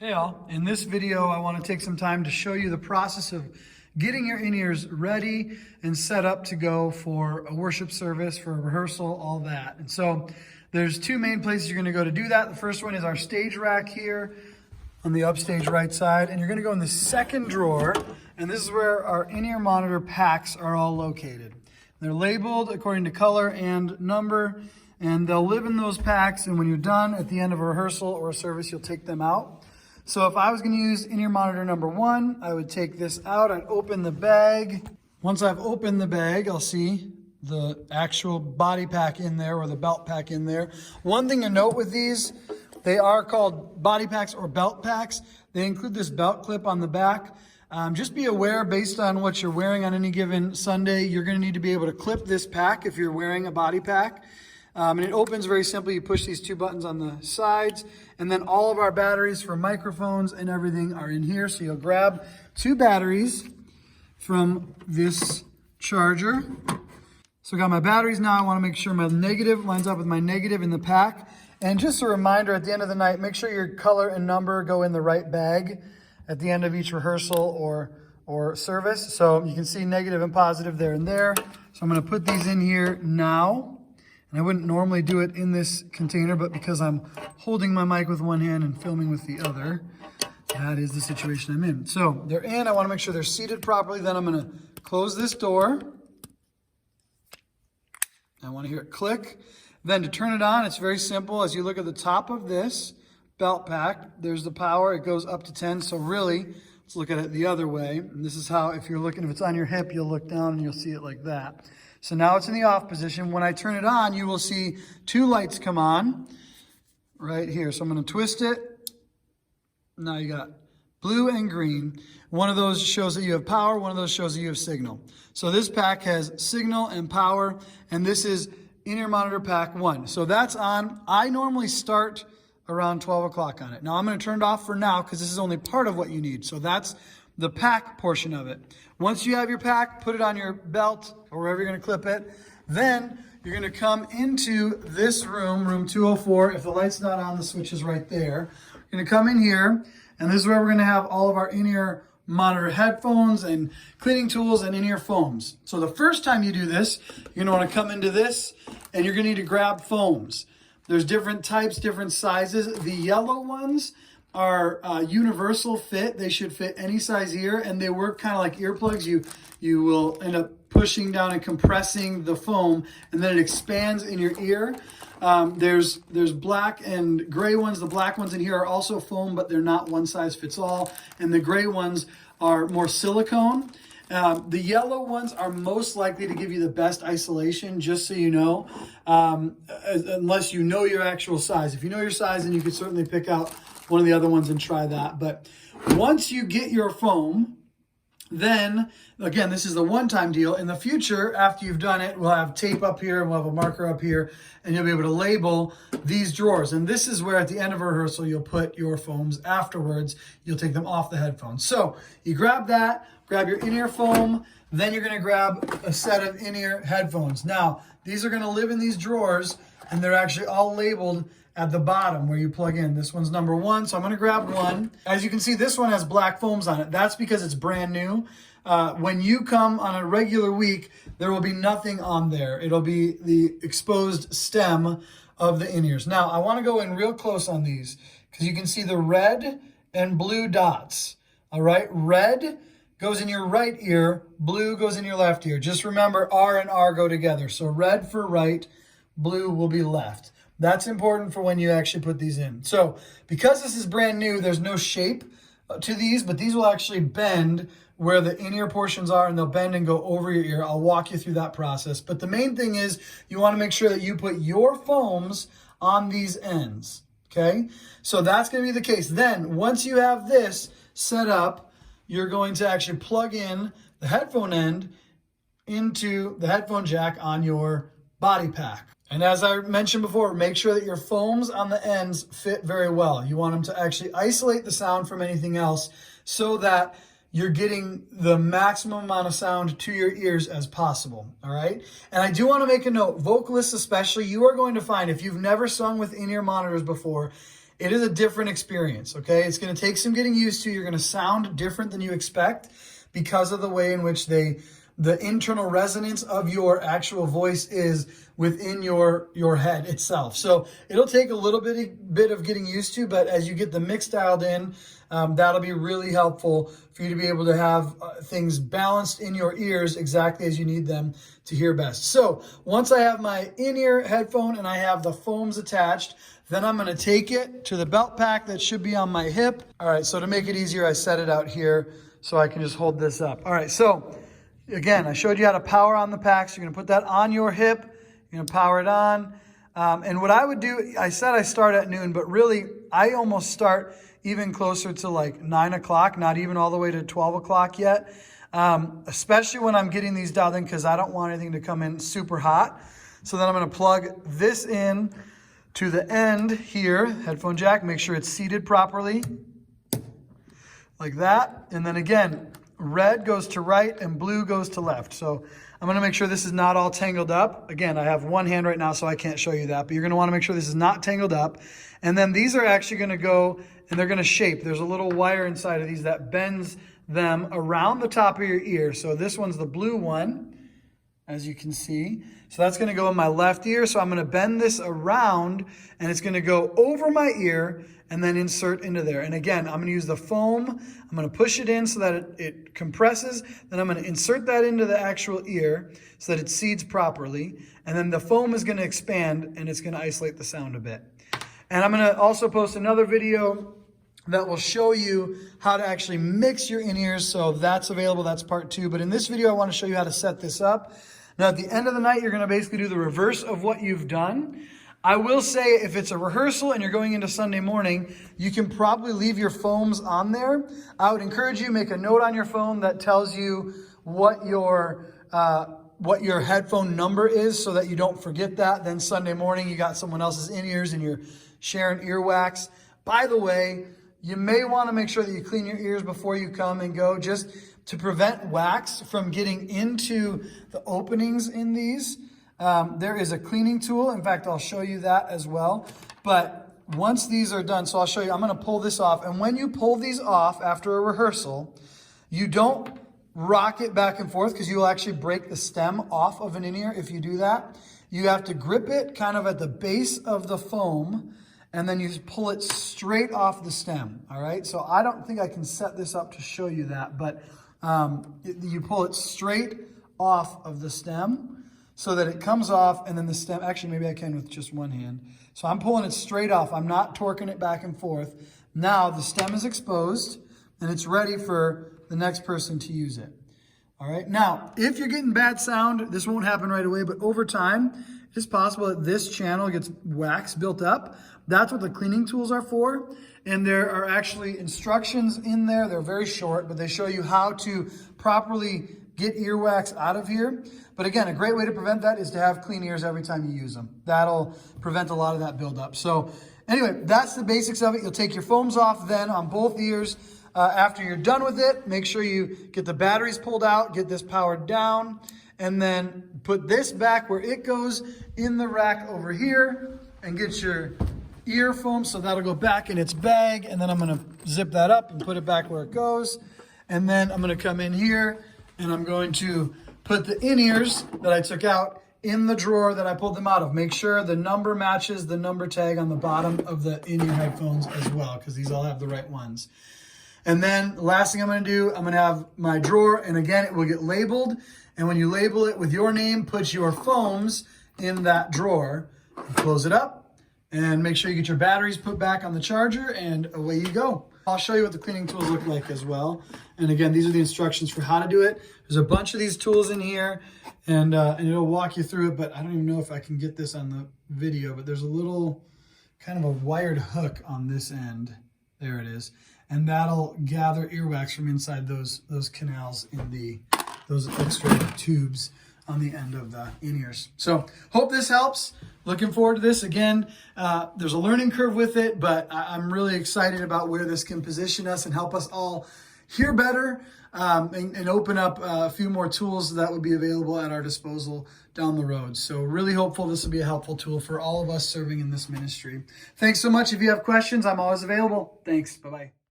Hey all, in this video I want to take some time to show you the process of getting your in-ears ready and set up to go for a worship service, for a rehearsal, all that. And so there's two main places you're going to go to do that. The first one is our stage rack here on the upstage right side, and you're going to go in the second drawer, and this is where our in-ear monitor packs are all located. They're labeled according to color and number, and they'll live in those packs, and when you're done at the end of a rehearsal or a service, you'll take them out. So if I was going to use in-ear monitor number 1, I would take this out. I'd open the bag. Once I've opened the bag, I'll see the actual body pack in there or the belt pack in there. One thing to note with these, they are called body packs or belt packs. They include this belt clip on the back. Just be aware, based on what you're wearing on any given Sunday, you're going to need to be able to clip this pack if you're wearing a body pack. And it opens very simply. You push these two buttons on the sides, and then all of our batteries for microphones and everything are in here. So you'll grab 2 batteries from this charger. So I got my batteries now. I want to make sure my negative lines up with my negative in the pack. And just a reminder, at the end of the night, make sure your color and number go in the right bag at the end of each rehearsal or service. So you can see negative and positive there and there. So I'm going to put these in here now. And I wouldn't normally do it in this container, but because I'm holding my mic with one hand and filming with the other, that is the situation I'm in. So they're in. I want to make sure they're seated properly. Then I'm going to close this door. I want to hear it click. Then to turn it on, it's very simple. As you look at the top of this belt pack, there's the power. It goes up to 10. So really, let's look at it the other way. And this is how, if it's on your hip, you'll look down and you'll see it like that. So now it's in the off position. When I turn it on, you will see 2 lights come on right here. So I'm going to twist it. Now you got blue and green. One of those shows that you have power. One of those shows that you have signal. So this pack has signal and power, and this is in-ear monitor pack 1. So that's on. I normally start around 12 o'clock on it. Now I'm going to turn it off for now because this is only part of what you need. So that's the pack portion of it. Once you have your pack, put it on your belt or wherever you're going to clip it. Then you're going to come into this room, room 204. If the light's not on, the switch is right there. You're going to come in here, and this is where we're going to have all of our in-ear monitor headphones and cleaning tools and in-ear foams. So the first time you do this, you're going to want to come into this, and you're going to need to grab foams. There's different types, different sizes. The yellow ones are universal fit. They should fit any size ear, and they work kind of like earplugs. You will end up pushing down and compressing the foam, and then it expands in your ear. There's black and gray ones. The black ones in here are also foam, but they're not one size fits all. And the gray ones are more silicone. The yellow ones are most likely to give you the best isolation, just so you know, unless you know your actual size. If you know your size, then you could certainly pick out one of the other ones and try that. But once you get your foam, then again, this is the one-time deal. In the future, after you've done it, we'll have tape up here and we'll have a marker up here, and you'll be able to label these drawers. And this is where at the end of a rehearsal, you'll put your foams afterwards. You'll take them off the headphones. So you grab that, grab your in-ear foam, then you're going to grab a set of in-ear headphones. Now, these are going to live in these drawers, and they're actually all labeled at the bottom where you plug in. This one's number 1, so I'm going to grab one. As you can see, this one has black foams on it. That's because it's brand new. When you come on a regular week, there will be nothing on there. It'll be the exposed stem of the in-ears. Now, I want to go in real close on these because you can see the red and blue dots. All right, red goes in your right ear, blue goes in your left ear. Just remember, R and R go together. So red for right, blue will be left. That's important for when you actually put these in. So because this is brand new, there's no shape to these, but these will actually bend where the in-ear portions are, and they'll bend and go over your ear. I'll walk you through that process. But the main thing is you want to make sure that you put your foams on these ends, okay? So that's going to be the case. Then once you have this set up, you're going to actually plug in the headphone end into the headphone jack on your body pack. And as I mentioned before, make sure that your foams on the ends fit very well. You want them to actually isolate the sound from anything else so that you're getting the maximum amount of sound to your ears as possible, all right? And I do want to make a note, vocalists especially, you are going to find, if you've never sung with in-ear monitors before, it is a different experience, okay? It's going to take some getting used to. You're going to sound different than you expect because of the way in which the internal resonance of your actual voice is within your head itself. So it'll take a little bit of getting used to, but as you get the mix dialed in, that'll be really helpful for you to be able to have things balanced in your ears exactly as you need them to hear best. So once I have my in-ear headphone and I have the foams attached, then I'm going to take it to the belt pack that should be on my hip. All right, so to make it easier, I set it out here so I can just hold this up. All right, so again, I showed you how to power on the packs. You're going to put that on your hip. You're going to power it on. And what I would do, I said I start at noon, but really I almost start even closer to like 9 o'clock, not even all the way to 12 o'clock yet. Especially when I'm getting these dialed in because I don't want anything to come in super hot. So then I'm going to plug this in to the end here, headphone jack, make sure it's seated properly like that. And then again, red goes to right and blue goes to left. So I'm going to make sure this is not all tangled up. Again, I have one hand right now, so I can't show you that, but you're going to want to make sure this is not tangled up. And then these are actually going to go and they're going to shape. There's a little wire inside of these that bends them around the top of your ear. So this one's the blue one, as you can see. So that's going to go in my left ear. So I'm going to bend this around and it's going to go over my ear and then insert into there. And again, I'm going to use the foam. I'm going to push it in so that it compresses. Then I'm going to insert that into the actual ear so that it seeds properly. And then the foam is going to expand and it's going to isolate the sound a bit. And I'm going to also post another video that will show you how to actually mix your in-ears. So that's available. That's part 2. But in this video, I want to show you how to set this up. Now, at the end of the night, you're going to basically do the reverse of what you've done. I will say if it's a rehearsal and you're going into Sunday morning, you can probably leave your foams on there. I would encourage you to make a note on your phone that tells you what your headphone number is so that you don't forget that. Then Sunday morning, you got someone else's in-ears and you're sharing earwax. By the way, you may want to make sure that you clean your ears before you come and go, just to prevent wax from getting into the openings in these. There is a cleaning tool. In fact, I'll show you that as well. But once these are done, so I'll show you, I'm going to pull this off. And when you pull these off after a rehearsal, you don't rock it back and forth because you will actually break the stem off of an in-ear if you do that. You have to grip it kind of at the base of the foam and then you just pull it straight off the stem. All right. So I don't think I can set this up to show you that, but you pull it straight off of the stem so that it comes off and then the stem, actually maybe I can with just one hand. So I'm pulling it straight off. I'm not torquing it back and forth. Now the stem is exposed and it's ready for the next person to use it. All right. Now, if you're getting bad sound, this won't happen right away, but over time, it's possible that this channel gets wax built up. That's what the cleaning tools are for. And there are actually instructions in there. They're very short, but they show you how to properly get earwax out of here. But again, a great way to prevent that is to have clean ears every time you use them. That'll prevent a lot of that buildup. So anyway, that's the basics of it. You'll take your foams off then on both ears. After you're done with it, make sure you get the batteries pulled out, get this powered down, and then put this back where it goes in the rack over here and get your ear foam. So that'll go back in its bag. And then I'm going to zip that up and put it back where it goes. And then I'm going to come in here and I'm going to put the in-ears that I took out in the drawer that I pulled them out of. Make sure the number matches the number tag on the bottom of the in-ear headphones as well, because these all have the right ones. And then the last thing I'm going to do, I'm going to have my drawer, and again, it will get labeled. And when you label it with your name, put your foams in that drawer, close it up, and make sure you get your batteries put back on the charger, and away you go. I'll show you what the cleaning tools look like as well. And again, these are the instructions for how to do it. There's a bunch of these tools in here, and it'll walk you through it, but I don't even know if I can get this on the video, but there's a little kind of a wired hook on this end. There it is. And that'll gather earwax from inside those canals in those extra tubes on the end of the in-ears. So hope this helps. Looking forward to this. Again, there's a learning curve with it, but I'm really excited about where this can position us and help us all hear better and open up a few more tools that would be available at our disposal down the road. So really hopeful this will be a helpful tool for all of us serving in this ministry. Thanks so much. If you have questions, I'm always available. Thanks. Bye-bye.